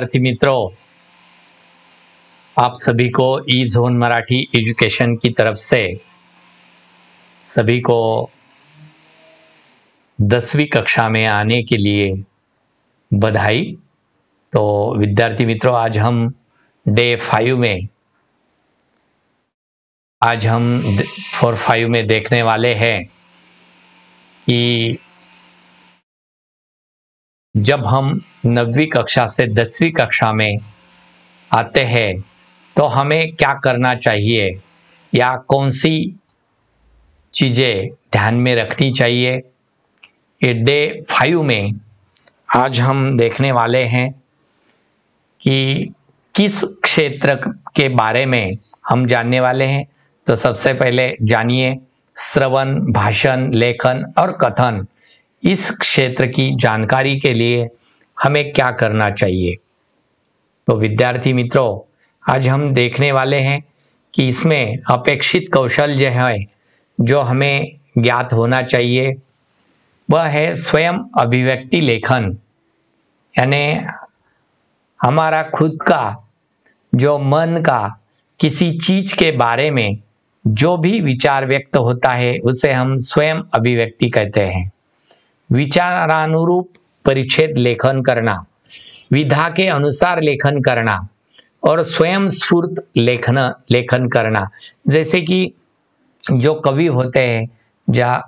विद्यार्थी मित्रों, आप सभी को ई जोन मराठी एजुकेशन की तरफ से सभी को 10वीं कक्षा में आने के लिए बधाई। तो विद्यार्थी मित्रों, आज हम डे 5 में आज हम 4-5 में देखने वाले हैं कि जब हम 9वीं कक्षा से 10वीं कक्षा में आते हैं तो हमें क्या करना चाहिए या कौन सी चीज़ें ध्यान में रखनी चाहिए। ये डे 5 में आज हम देखने वाले हैं कि किस क्षेत्र के बारे में हम जानने वाले हैं। तो सबसे पहले जानिए श्रवण, भाषण, लेखन और कथन, इस क्षेत्र की जानकारी के लिए हमें क्या करना चाहिए। तो विद्यार्थी मित्रों, आज हम देखने वाले हैं कि इसमें अपेक्षित कौशल जो है जो हमें ज्ञात होना चाहिए वह है स्वयं अभिव्यक्ति लेखन, यानी हमारा खुद का जो मन का किसी चीज के बारे में जो भी विचार व्यक्त होता है उसे हम स्वयं अभिव्यक्ति कहते हैं। विचारानुरूप परिच्छेद लेखन करना, विधा के अनुसार लेखन करना और स्वयं स्फूर्त लेखन करना। जैसे कि जो कवि होते हैं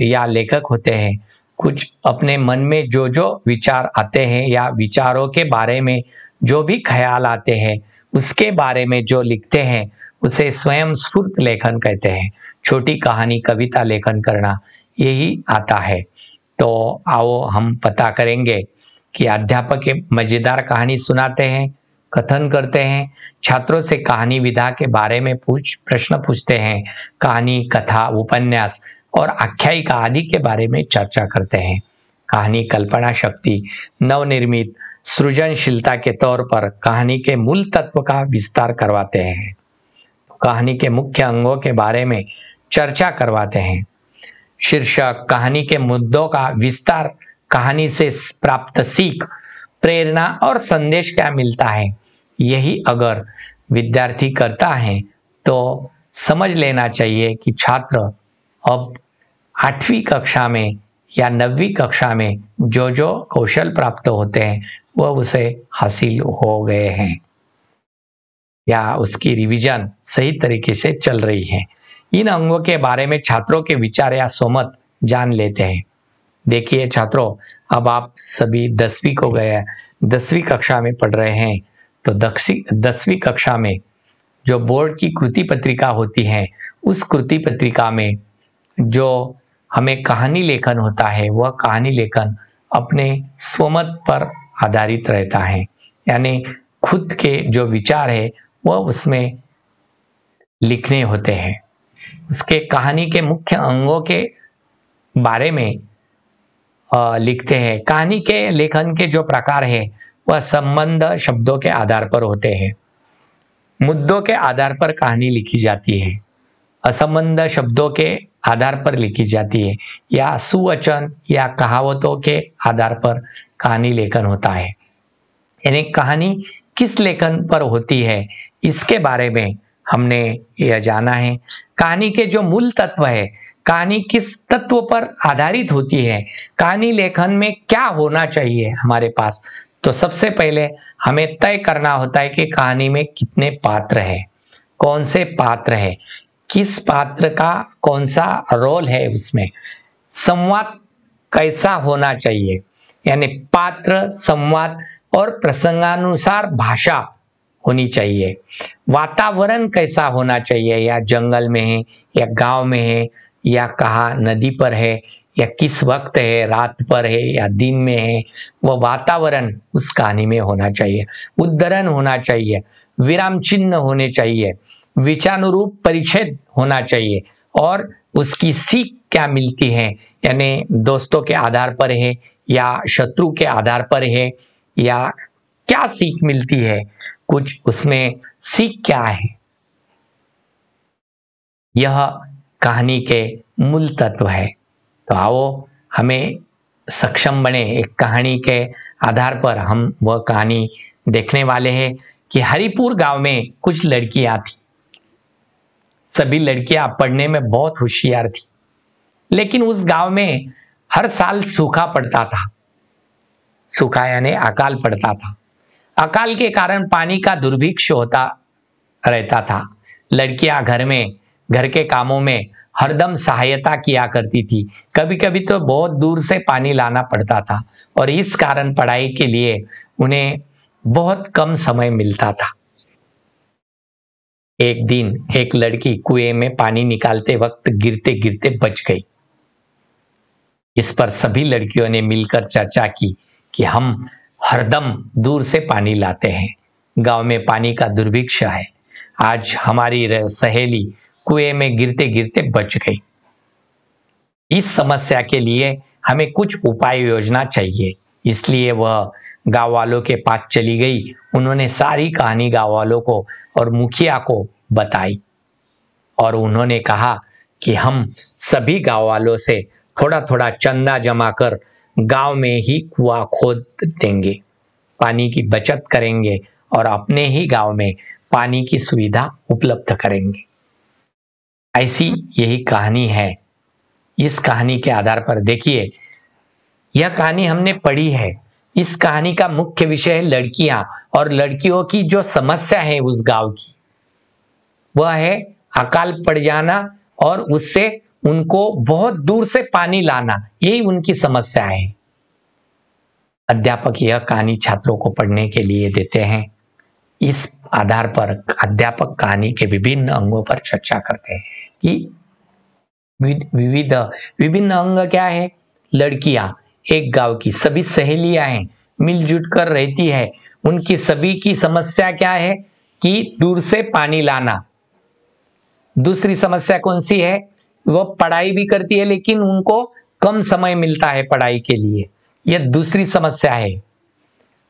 या लेखक होते हैं, कुछ अपने मन में जो जो विचार आते हैं या विचारों के बारे में जो भी ख्याल आते हैं उसके बारे में जो लिखते हैं उसे स्वयं स्फूर्त लेखन कहते हैं। छोटी कहानी, कविता लेखन करना यही आता है। तो आओ हम पता करेंगे कि अध्यापक मजेदार कहानी सुनाते हैं, कथन करते हैं, छात्रों से कहानी विधा के बारे में प्रश्न पूछते हैं, कहानी, कथा, उपन्यास और आख्यायिका आदि के बारे में चर्चा करते हैं। कहानी कल्पना शक्ति, नवनिर्मित सृजनशीलता के तौर पर कहानी के मूल तत्व का विस्तार करवाते हैं। कहानी के मुख्य अंगों के बारे में चर्चा करवाते हैं। शीर्षक, कहानी के मुद्दों का विस्तार, कहानी से प्राप्त सीख, प्रेरणा और संदेश क्या मिलता है, यही अगर विद्यार्थी करता है तो समझ लेना चाहिए कि छात्र अब 8वीं कक्षा में या 9वीं कक्षा में जो जो कौशल प्राप्त होते हैं वह उसे हासिल हो गए हैं या उसकी रिवीजन सही तरीके से चल रही है। इन अंगों के बारे में छात्रों के विचार या सोमत जान लेते हैं। देखिए छात्रों, अब आप सभी 10वीं को गए, 10वीं कक्षा में पढ़ रहे हैं, तो 10वीं कक्षा में जो बोर्ड की कृति पत्रिका होती है उस कृति पत्रिका में जो हमें कहानी लेखन होता है वह कहानी लेखन अपने स्वमत पर आधारित रहता है, यानी खुद के जो विचार है वह उसमें लिखने होते हैं। उसके कहानी के मुख्य अंगों के बारे में लिखते हैं। कहानी के लेखन के जो प्रकार है वह संबंध शब्दों के आधार पर होते हैं। मुद्दों के आधार पर कहानी लिखी जाती है, असंबंध शब्दों के आधार पर लिखी जाती है या सुवचन या कहावतों के आधार पर कहानी लेखन होता है। यानी कहानी किस लेखन पर होती है इसके बारे में हमने यह जाना है। कहानी के जो मूल तत्व है, कहानी किस तत्व पर आधारित होती है, कहानी लेखन में क्या होना चाहिए हमारे पास। तो सबसे पहले हमें तय करना होता है कि कहानी में कितने पात्र हैं, कौन से पात्र हैं, किस पात्र का कौन सा रोल है, उसमें संवाद कैसा होना चाहिए, यानी पात्र, संवाद और प्रसंगानुसार भाषा होनी चाहिए। वातावरण कैसा होना चाहिए, या जंगल में है या गांव में है या कहाँ नदी पर है या किस वक्त है, रात पर है या दिन में है, वह वातावरण उस कहानी में होना चाहिए। उद्धरण होना चाहिए, विराम चिन्ह होने चाहिए, विचारानुरूप परिच्छेद होना चाहिए और उसकी सीख क्या मिलती है, यानी दोस्तों के आधार पर है या शत्रु के आधार पर है या क्या सीख मिलती है, कुछ उसमें सीख क्या है, यह कहानी के मूल तत्व है। तो आओ हमें सक्षम बने, एक कहानी के आधार पर हम वह कहानी देखने वाले हैं कि हरिपुर गांव में कुछ लड़कियां थी। सभी लड़कियां पढ़ने में बहुत होशियार थी, लेकिन उस गांव में हर साल सूखा पड़ता था। सूखा यानी अकाल पड़ता था। अकाल के कारण पानी का दुर्भिक्ष होता रहता था। लड़कियां घर के कामों में हरदम सहायता किया करती थी। कभी कभी तो बहुत दूर से पानी लाना पड़ता था और इस कारण पढ़ाई के लिए उन्हें बहुत कम समय मिलता था। एक दिन एक लड़की कुएं में पानी निकालते वक्त गिरते गिरते बच गई। इस पर सभी लड़कियों ने मिलकर चर्चा की कि हम हरदम दूर से पानी लाते हैं, गांव में पानी का दुर्भिक्ष है। आज हमारी सहेली कुएं में गिरते गिरते बच गई। इस समस्या के लिए हमें कुछ उपाय योजना चाहिए। इसलिए वह गांव वालों के पास चली गई। उन्होंने सारी कहानी गांव वालों को और मुखिया को बताई और उन्होंने कहा कि हम सभी गांव वालों से थोड़ा थोड़ा चंदा जमा कर गांव में ही कुआं खोद देंगे, पानी की बचत करेंगे और अपने ही गांव में पानी की सुविधा उपलब्ध करेंगे। ऐसी यही कहानी है। इस कहानी के आधार पर देखिए, यह कहानी हमने पढ़ी है। इस कहानी का मुख्य विषय है लड़कियां और लड़कियों की जो समस्या है उस गांव की, वह है अकाल पड़ जाना और उससे उनको बहुत दूर से पानी लाना। यही उनकी समस्या है। अध्यापक यह कहानी छात्रों को पढ़ने के लिए देते हैं। इस आधार पर अध्यापक कहानी के विभिन्न अंगों पर चर्चा करते हैं कि विभिन्न अंग क्या है। लड़कियां एक गांव की सभी सहेलियां हैं, मिलजुल कर रहती है। उनकी सभी की समस्या क्या है कि दूर से पानी लाना। दूसरी समस्या कौन सी है? वो पढ़ाई भी करती है लेकिन उनको कम समय मिलता है पढ़ाई के लिए, यह दूसरी समस्या है।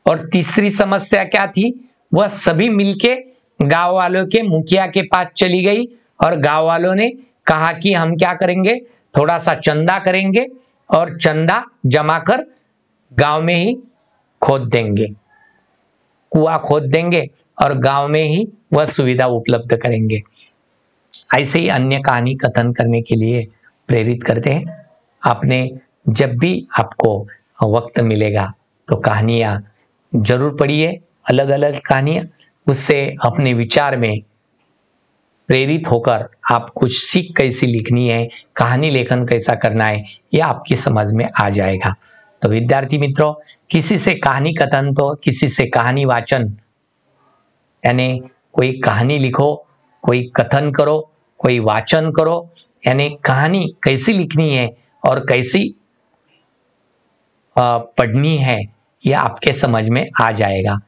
और तीसरी समस्या क्या थी? वह सभी मिलके गांव वालों के मुखिया के पास चली गई और गांव वालों ने कहा कि हम क्या करेंगे, थोड़ा सा चंदा करेंगे और चंदा जमा कर गांव में ही खोद देंगे, कुआं खोद देंगे और गांव में ही वह सुविधा उपलब्ध करेंगे। ऐसे ही अन्य कहानी कथन करने के लिए प्रेरित करते हैं। आपने जब भी आपको वक्त मिलेगा तो कहानियां जरूर पढ़िए, अलग अलग कहानियां। उससे अपने विचार में प्रेरित होकर आप कुछ सीख कैसी लिखनी है, कहानी लेखन कैसा करना है, यह आपकी समझ में आ जाएगा। तो विद्यार्थी मित्रों, किसी से कहानी कथन तो किसी से कहानी वाचन, यानी कोई कहानी लिखो, कोई कथन करो, कोई वाचन करो। यानी कहानी कैसी लिखनी है और कैसी पढ़नी है, यह आपके समझ में आ जाएगा।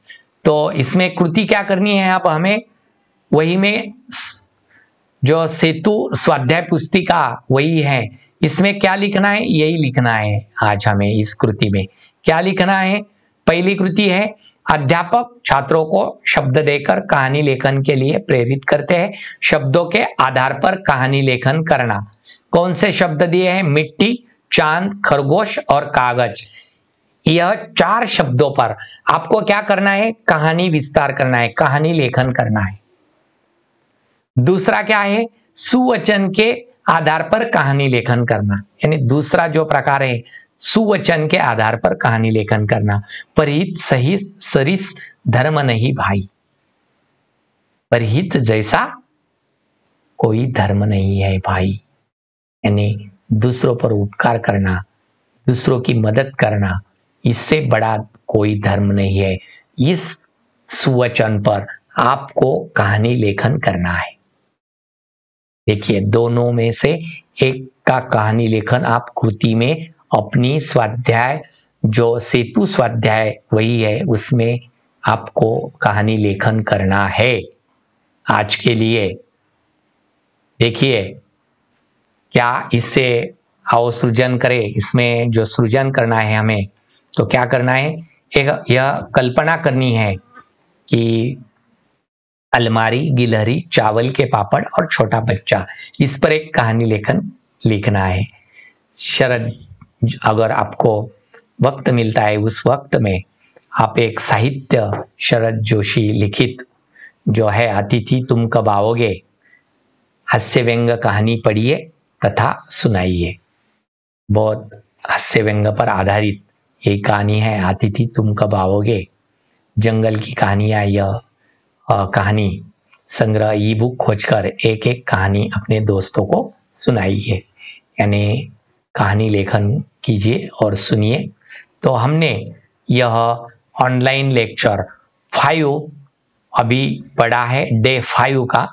तो इसमें कृति क्या करनी है, अब हमें वही में जो सेतु स्वाध्याय पुस्तिका वही है, इसमें क्या लिखना है, यही लिखना है। आज हमें इस कृति में क्या लिखना है? पहली कृति है, अध्यापक छात्रों को शब्द देकर कहानी लेखन के लिए प्रेरित करते हैं। शब्दों के आधार पर कहानी लेखन करना। कौन से शब्द दिए हैं? मिट्टी, चांद, खरगोश और कागज। यह 4 शब्दों पर आपको क्या करना है? कहानी विस्तार करना है, कहानी लेखन करना है। दूसरा क्या है? सुवचन के आधार पर कहानी लेखन करना। यानी दूसरा जो प्रकार है, सुवचन के आधार पर कहानी लेखन करना। परहित सही सरिस धर्म नहीं भाई। परहित जैसा कोई धर्म नहीं है भाई। यानी दूसरों पर उपकार करना, दूसरों की मदद करना, इससे बड़ा कोई धर्म नहीं है। इस सुवचन पर आपको कहानी लेखन करना है। देखिए, दोनों में से एक का कहानी लेखन आप कृति में अपनी स्वाध्याय, जो सेतु स्वाध्याय वही है, उसमें आपको कहानी लेखन करना है। आज के लिए देखिए, क्या इससे आओ सृजन करें। इसमें जो सृजन करना है हमें, तो क्या करना है? एक यह कल्पना करनी है कि अलमारी, गिलहरी, चावल के पापड़ और छोटा बच्चा, इस पर एक कहानी लेखन लिखना है। शरद, अगर आपको वक्त मिलता है उस वक्त में आप एक साहित्य शरद जोशी लिखित जो है अतिथि तुम कब आओगे, हास्य व्यंग कहानी पढ़िए तथा सुनाइए। बहुत हास्य व्यंग पर आधारित ये कहानी है, अतिथि तुम कब आओगे। जंगल की कहानियां, यह कहानी संग्रह ई बुक खोजकर एक एक कहानी अपने दोस्तों को सुनाइए, यानी कहानी लेखन कीजिए और सुनिए। तो हमने यह ऑनलाइन लेक्चर 5 अभी पढ़ा है, डे 5 का,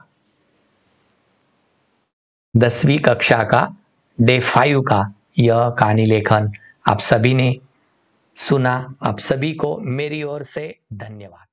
10वीं कक्षा का डे 5 का यह कहानी लेखन आप सभी ने सुना। आप सभी को मेरी ओर से धन्यवाद।